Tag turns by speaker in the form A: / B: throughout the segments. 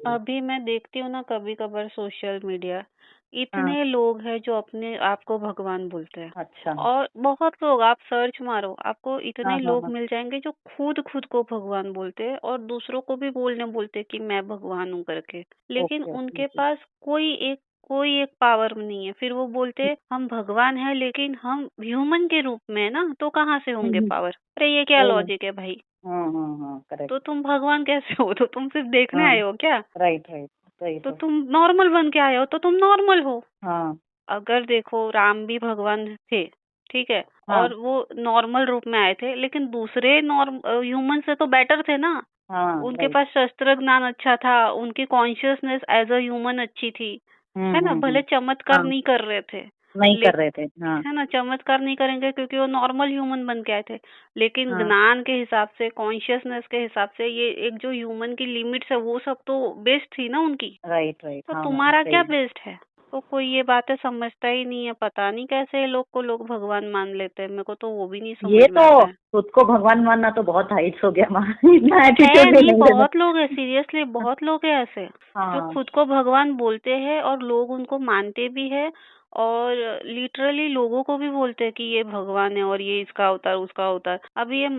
A: अभी मैं देखती हूँ ना कभी कभार सोशल मीडिया,
B: हाँ।
A: इतने लोग हैं जो अपने आप को भगवान बोलते हैं।
B: अच्छा।
A: और बहुत लोग, आप सर्च मारो, आपको
B: हाँ
A: इतने
B: हाँ
A: लोग
B: हाँ।
A: मिल जाएंगे जो खुद खुद को भगवान बोलते हैं और दूसरों को भी बोलने बोलते हैं कि मैं भगवान हूँ करके। लेकिन
B: ओके ओके
A: उनके
B: ओके।
A: पास कोई एक पावर नहीं है। फिर वो बोलते हैं हम भगवान हैं लेकिन हम ह्यूमन के रूप में है ना, तो कहाँ से होंगे
B: हम्म,
A: पावर? अरे ये क्या
B: ओ।
A: लॉजिक है भाई?
B: हाँ हाँ हाँ, करेक्ट।
A: तो तुम भगवान कैसे हो? तो तुम सिर्फ देखने
B: हाँ।
A: आए हो क्या?
B: Right right. सही
A: तो
B: तो।
A: तुम नॉर्मल बन के आए हो तो तुम नॉर्मल हो।
B: हाँ
A: अगर देखो, राम भी भगवान थे, ठीक है,
B: हाँ
A: और वो नॉर्मल रूप में आए थे, लेकिन दूसरे ह्यूमन से तो बेटर थे ना।
B: हाँ।
A: उनके
B: राइट।
A: पास शस्त्र ज्ञान अच्छा था, उनकी कॉन्शियसनेस एज अ ह्यूमन अच्छी थी, है ना। भले चमत्कार
B: हाँ,
A: नहीं कर रहे थे,
B: नहीं कर
A: लेकिन
B: रहे थे। हाँ
A: है ना, चमत्कार नहीं करेंगे क्योंकि वो नॉर्मल ह्यूमन बन के आए थे। लेकिन
B: हाँ।
A: ज्ञान के हिसाब से, कॉन्शियसनेस के हिसाब से, ये एक जो ह्यूमन की लिमिट्स है वो सब तो बेस्ट थी ना उनकी।
B: Right right.
A: तो
B: हाँ मैम,
A: तुम्हारा क्या
B: सही।
A: बेस्ट है? तो कोई ये बातें समझता ही नहीं है। पता नहीं कैसे ये लोग को लोग भगवान मान लेते हैं। मेरे को तो वो भी नहीं समझ
B: ये
A: में
B: तो
A: आता है।
B: खुद को भगवान मानना तो बहुत हाइट्स हो गया माँ। इतना
A: है
B: एटीट्यूड भी
A: नहीं,
B: नहीं लेना।
A: बहुत लोग हैं, सीरियसली बहुत लोग हैं ऐसे जो
B: हाँ।
A: खुद को भगवान बोलते हैं और लोग उनको मानते भी है। और लिटरली लोगों को भी बोलते हैं कि ये भगवान है और ये इसका अवतार, उसका अवतार। अभी ये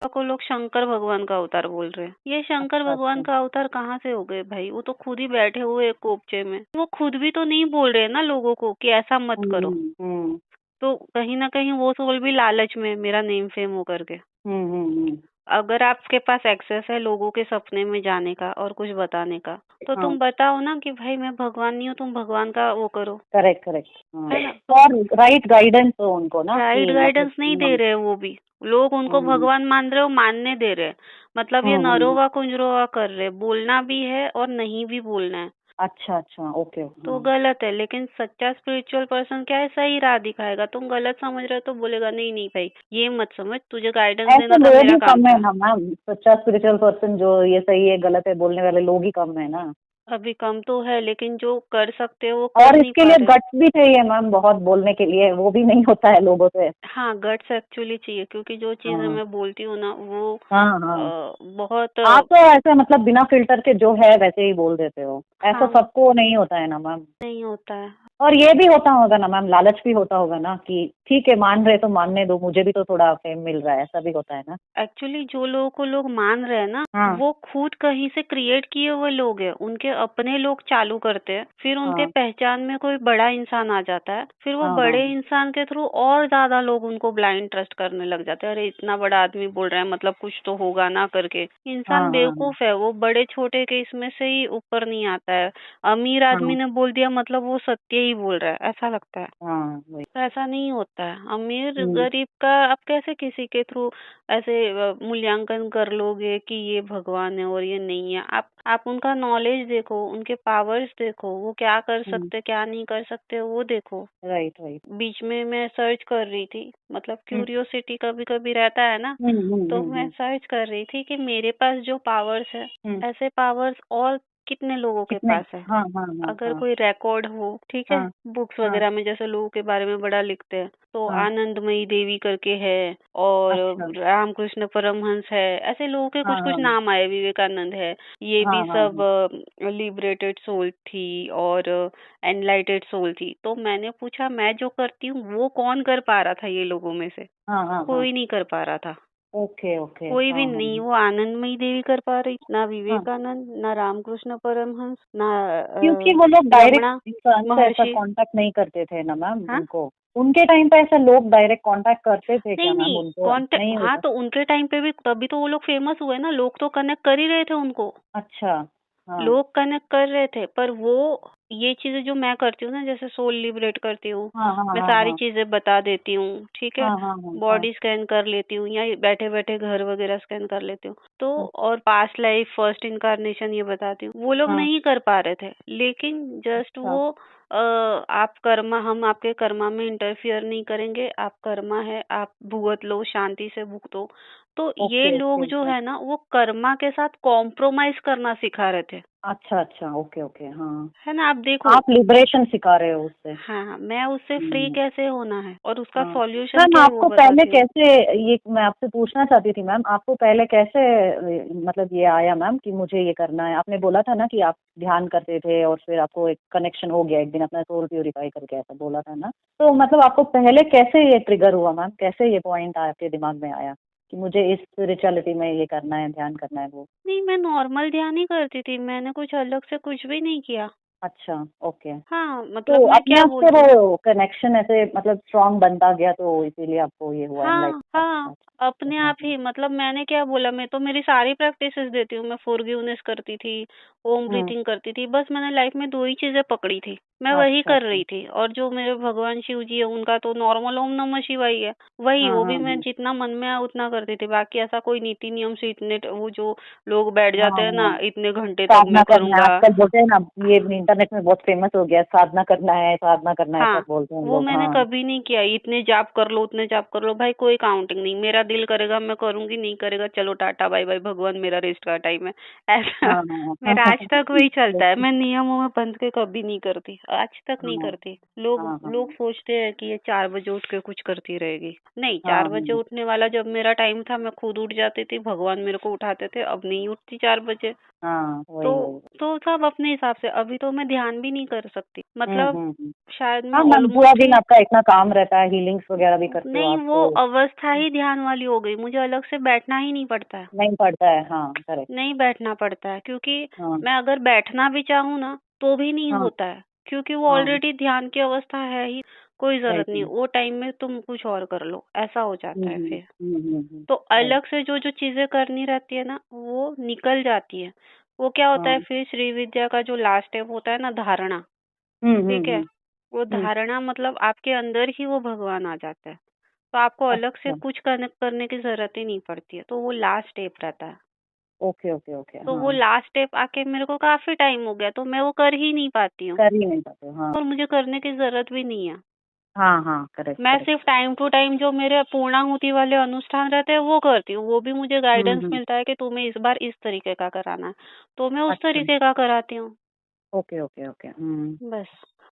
A: को लोग शंकर भगवान का अवतार बोल रहे हैं। ये शंकर
B: अच्छा
A: भगवान
B: अच्छा।
A: का अवतार कहाँ से हो गए भाई? वो तो खुद ही बैठे हुए एक कोपचे में। वो खुद भी तो नहीं बोल रहे हैं ना लोगों को कि ऐसा मत करो।
B: हम्म।
A: तो कहीं ना कहीं वो सोल भी लालच में, मेरा नेम फेम हो करके।
B: हम्म।
A: अगर आपके पास एक्सेस है लोगों के सपने में जाने का और कुछ बताने का, तो
B: हाँ,
A: तुम बताओ ना कि भाई मैं भगवान नहीं हूँ, तुम भगवान का वो करो,
B: करेक्ट करेक्ट। हाँ,
A: है ना। तो
B: और राइट गाइडेंस हो उनको ना,
A: राइट
B: कि मतलब
A: गाइडेंस नहीं दे रहे, वो भी लोग उनको
B: हम्म
A: भगवान मान रहे हो, मानने दे रहे। मतलब ये
B: हम्म।
A: नरोवा कुंजरोवा कर रहे, बोलना भी है और नहीं भी बोलना है।
B: अच्छा अच्छा, ओके।
A: तो
B: हाँ।
A: गलत है। लेकिन सच्चा स्पिरिचुअल पर्सन क्या है, सही राह दिखाएगा। तुम गलत समझ रहे हो तो बोलेगा नहीं नहीं भाई ये मत समझ, तुझे गाइडेंस
B: ऐसे
A: देना था,
B: लोग
A: मेरा
B: ही
A: काम
B: कम है
A: था।
B: ना मैम, सच्चा स्पिरिचुअल पर्सन जो ये सही है गलत है बोलने वाले लोग ही कम है ना।
A: अभी कम तो है, लेकिन जो कर सकते हो वो कर
B: और
A: नहीं
B: इसके
A: पा
B: लिए
A: रहे।
B: गट्स भी चाहिए मैम, बहुत बोलने के लिए, वो भी नहीं होता है लोगों से।
A: हाँ, गट्स एक्चुअली चाहिए, क्योंकि जो चीजें
B: हाँ
A: मैं बोलती हूँ ना वो
B: हाँ हाँ।
A: बहुत
B: आप तो ऐसे मतलब बिना फिल्टर के जो है वैसे ही बोल देते हो, ऐसा
A: हाँ,
B: सबको नहीं होता है ना मैम।
A: नहीं होता है।
B: और ये भी होता होगा ना मैम, लालच भी होता होगा ना, कि ठीक है मान रहे तो मानने दो, मुझे भी तो थोड़ा फेम मिल रहा है, ऐसा भी होता है ना।
A: एक्चुअली जो लोगों को लोग मान रहे हैं ना,
B: हाँ
A: वो खुद कहीं से क्रिएट किए हुए लोग हैं। उनके अपने लोग चालू करते हैं, फिर उनके
B: हाँ
A: पहचान में कोई बड़ा इंसान आ जाता है, फिर वो
B: हाँ हाँ
A: बड़े इंसान के थ्रू और ज्यादा लोग उनको ब्लाइंड ट्रस्ट करने लग जाते हैं। अरे इतना बड़ा आदमी बोल रहा है मतलब कुछ तो होगा ना करके।
B: हाँ
A: इंसान
B: हाँ
A: बेवकूफ है, वो बड़े छोटे के इसमें से ही ऊपर नहीं आता है। अमीर आदमी
B: हाँ
A: ने बोल दिया मतलब वो सत्य ही बोल रहा है, ऐसा लगता है।
B: हाँ, वही।
A: तो ऐसा नहीं होता है। अमीर
B: हम्म
A: गरीब का आप कैसे किसी के थ्रू ऐसे मूल्यांकन कर लोगे कि ये भगवान है और ये नहीं है? आप उनका नॉलेज देखो, उनके पावर्स देखो, वो क्या कर
B: हम्म।
A: सकते क्या नहीं कर सकते वो देखो।
B: Right right.
A: बीच में मैं सर्च कर रही थी, मतलब
B: हम्म
A: क्यूरियोसिटी कभी कभी रहता है ना। तो मैं
B: हम्म।
A: सर्च कर रही थी कि मेरे पास जो पावर्स है,
B: हम्म।
A: ऐसे पावर्स और कितने लोगों के
B: कितने।
A: पास है।
B: हाँ हाँ हाँ
A: अगर
B: हाँ
A: कोई रिकॉर्ड हो, ठीक है,
B: हाँ
A: बुक्स
B: हाँ
A: वगैरह में जैसे लोगों के बारे में बड़ा लिखते हैं, तो
B: हाँ।
A: आनंदमयी देवी करके है, और
B: अच्छा।
A: रामकृष्ण परमहंस है। ऐसे लोगों के
B: हाँ
A: कुछ कुछ
B: हाँ
A: नाम आए, विवेकानंद है। ये
B: हाँ
A: भी
B: हाँ
A: सब
B: हाँ
A: लिबरेटेड सोल थी और एनलाइटेड सोल थी। तो मैंने पूछा मैं जो करती हूँ वो कौन कर पा रहा था ये लोगों में से?
B: हाँ हाँ हाँ।
A: कोई नहीं कर पा रहा था।
B: Okay okay.
A: कोई भी
B: हाँ हाँ
A: नहीं। वो आनंदमयी देवी कर पा रही, ना
B: हाँ।
A: विवेकानंद, ना रामकृष्ण परमहंस, ना
B: क्योंकि वो लोग डायरेक्ट
A: रमणा
B: इंसान से ऐसा
A: महर्षि।
B: कांटेक्ट नहीं करते थे ना मैम
A: हाँ,
B: उनको। उनके टाइम पे ऐसा लोग डायरेक्ट कांटेक्ट करते थे क्या
A: नहीं
B: मैम
A: नहीं,
B: उनको?
A: कांटेक्ट,
B: नहीं
A: हाँ
B: होता।
A: तो उनके टाइम पे भी तभी तो वो लोग फेमस हुए ना। लोग तो कनेक्ट कर ही रहे थे उनको।
B: अच्छा। हाँ
A: लोग कनेक्ट कर रहे थे, पर वो ये चीजें जो मैं करती हूँ ना, जैसे सोल लिबरेट करती हूँ,
B: हाँ हाँ
A: मैं
B: हाँ
A: सारी
B: हाँ
A: चीजें बता देती हूँ, ठीक है।
B: हाँ हाँ हाँ हाँ
A: बॉडी स्कैन कर लेती हूँ, या बैठे बैठे घर वगैरह स्कैन कर लेती हूँ तो।
B: हाँ
A: और पास्ट लाइफ, फर्स्ट इनकारनेशन ये बताती हूँ। वो लोग
B: हाँ।
A: नहीं कर पा रहे थे, लेकिन जस्ट
B: अच्छा।
A: वो आप कर्मा, हम आपके कर्मा में इंटरफियर नहीं करेंगे, आप कर्मा है, आप भुगत लो, शांति से भुगतो। तो ये
B: ओके,
A: लोग
B: ओके,
A: जो
B: ओके।
A: है ना, वो कर्मा के साथ कॉम्प्रोमाइज करना सिखा रहे थे,
B: अच्छा, अच्छा, ओके, ओके, हाँ।
A: है ना। आप देखो,
B: आप लिबरेशन सिखा रहे हो उससे।
A: हाँ, मैं उससे फ्री
B: हुँ,
A: कैसे होना है और उसका
B: हाँ।
A: सॉल्यूशन
B: मैम
A: क्या है वो
B: आपको पहले
A: बताती हूँ।
B: कैसे, ये मैं आपसे पूछना चाहती थी मैम, आपको पहले कैसे मतलब ये आया मैम कि मुझे ये करना है? आपने बोला था ना कि आप ध्यान करते थे और फिर आपको एक कनेक्शन हो गया एक दिन अपना सोल प्यूरिफाई करके, ऐसा बोला था ना? तो मतलब आपको पहले कैसे ये ट्रिगर हुआ मैम? कैसे ये पॉइंट आपके दिमाग में आया कि मुझे इस स्पिरिचुअलिटी में ये करना है, ध्यान करना है वो?
A: नहीं, मैं नॉर्मल ध्यान ही करती थी, मैंने कुछ अलग से कुछ भी नहीं किया।
B: अच्छा, ओके।
A: हाँ,
B: तो
A: मतलब मैं
B: अपने
A: क्या
B: आप से
A: बोलती हूँ।
B: वो कनेक्शन ऐसे मतलब स्ट्रांग बनता गया तो इसीलिए आपको ये हुआ
A: हाँ,
B: एनलाइटमेंट। अच्छा,
A: हाँ,
B: अच्छा,
A: अपने
B: हाँ,
A: आप ही, मतलब मैंने क्या बोला, मैं तो मेरी सारी प्रैक्टिसेस देती हूँ। मैं फॉरगिवनेस करती थी, ओम
B: हाँ।
A: ब्रीथिंग करती थी, बस मैंने लाइफ में 2 ही चीज़ें पकड़ी थी, मैं वही
B: अच्छा,
A: कर
B: अच्छा।
A: रही थी। और जो मेरे भगवान शिव जी है, उनका तो नॉर्मल ओम नमः शिवाय ही है, वही,
B: हाँ,
A: वो
B: हाँ,
A: भी मैं
B: हाँ।
A: जितना मन में आया उतना करती थी। बाकी ऐसा कोई नीति नियम से इतने वो जो लोग बैठ
B: हाँ,
A: जाते हैं
B: हाँ।
A: ना, इतने घंटे तक
B: साधना
A: मैं
B: करना है,
A: करूँगा।
B: आजकल बोलते हैं ना, ये इंटरनेट में बहुत फेमस हो गया है, साधना करना है,
A: हाँ,
B: सब बोलते हैं
A: वो
B: लोग।
A: मैंने
B: हाँ।
A: कभी नहीं किया। इतने जाप कर लो, उतने जाप कर लो, भाई कोई काउंटिंग नहीं। मेरा दिल करेगा मैं करूँगी, नहीं करेगा चलो टाटा बाय बाय, भगवान मेरा रेस्ट का टाइम है। ऐसा
B: हाँ, हाँ, हाँ।
A: मेरा आज तक वही चलता है। मैं नियमों में बंध के कभी नहीं करती, आज तक नहीं
B: हाँ,
A: करती। लोग
B: हाँ, हाँ,
A: लोग सोचते हैं कि ये 4 बजे उठ के कुछ करती रहेगी। नहीं,
B: हाँ,
A: 4 बजे
B: हाँ।
A: उठने वाला जब मेरा टाइम था, मैं खुद उठ जाती थी, भगवान मेरे को उठाते थे। अब नहीं उठती 4 बजे।
B: हाँ,
A: तो
B: वही, वही।
A: सब अपने हिसाब से। अभी तो मैं ध्यान भी नहीं कर सकती,
B: हुँ,
A: मतलब
B: हुँ, हुँ।
A: शायद मैं
B: हाँ मैम, पूरा दिन
A: ऑलमोस्टली,
B: आपका इतना काम रहता है, हीलिंग्स वगैरह भी करते हो
A: नहीं,
B: आप
A: वो
B: तो
A: अवस्था ही ध्यान वाली हो गई। मुझे अलग से बैठना ही नहीं पड़ता है,
B: नहीं पड़ता है। हाँ, करेक्ट।
A: नहीं बैठना पड़ता है, क्योंकि
B: हाँ,
A: मैं अगर बैठना भी चाहूँ ना, तो भी नहीं
B: हाँ,
A: होता है, क्योंकि वो
B: हाँ।
A: ऑलरेडी ध्यान की अवस्था है ही। कोई ज़रूरत नहीं,
B: राइट।
A: वो टाइम में तुम कुछ और कर लो, ऐसा हो
B: हुँ,
A: जाता है
B: हुँ,
A: फिर।
B: हुँ, हुँ, हुँ।
A: तो
B: राइट।
A: अलग से जो-जो चीज़ें करनी रहती है ना, वो निकल जाती है। वो क्या होता
B: हाँ।
A: है फिर, श्री विद्या का जो लास्ट स्टेप होता है ना, धारणा।
B: हुँ, हुँ,
A: ठीक है?
B: हुँ,
A: वो
B: हुँ।
A: धारणा मतलब आपके अंदर ही वो भगवान आ जाता है। तो आपको अलग से
B: अच्छा।
A: कुछ करने की ज़रूरत ही नहीं पड़ती है। तो वो लास्ट स्टेप रहता है।
B: Okay, okay, okay.
A: तो वो
B: हाँ।
A: लास्ट स्टेप आके मेरे को काफ़ी टाइम हो गया, तो मैं वो कर ही नहीं पाती हूँ
B: कर ही नहीं पाते। हाँ।
A: और मुझे करने की ज़रूरत भी नहीं है।
B: हाँ, हाँ। करेक्ट,
A: मैं
B: करेक्ट।
A: सिर्फ़ टाइम टू टाइम जो मेरे पूर्णाहुति वाले अनुष्ठान रहते हैं, वो करती हूँ। वो भी मुझे
B: हुँ,
A: गाइडेंस
B: हुँ।
A: मिलता है कि तुम्हें इस बार इस तरीके का कराना है, तो मैं उस
B: अच्छा।
A: तरीके का कराती हूँ।
B: Okay, okay, okay. हुँ।
A: बस।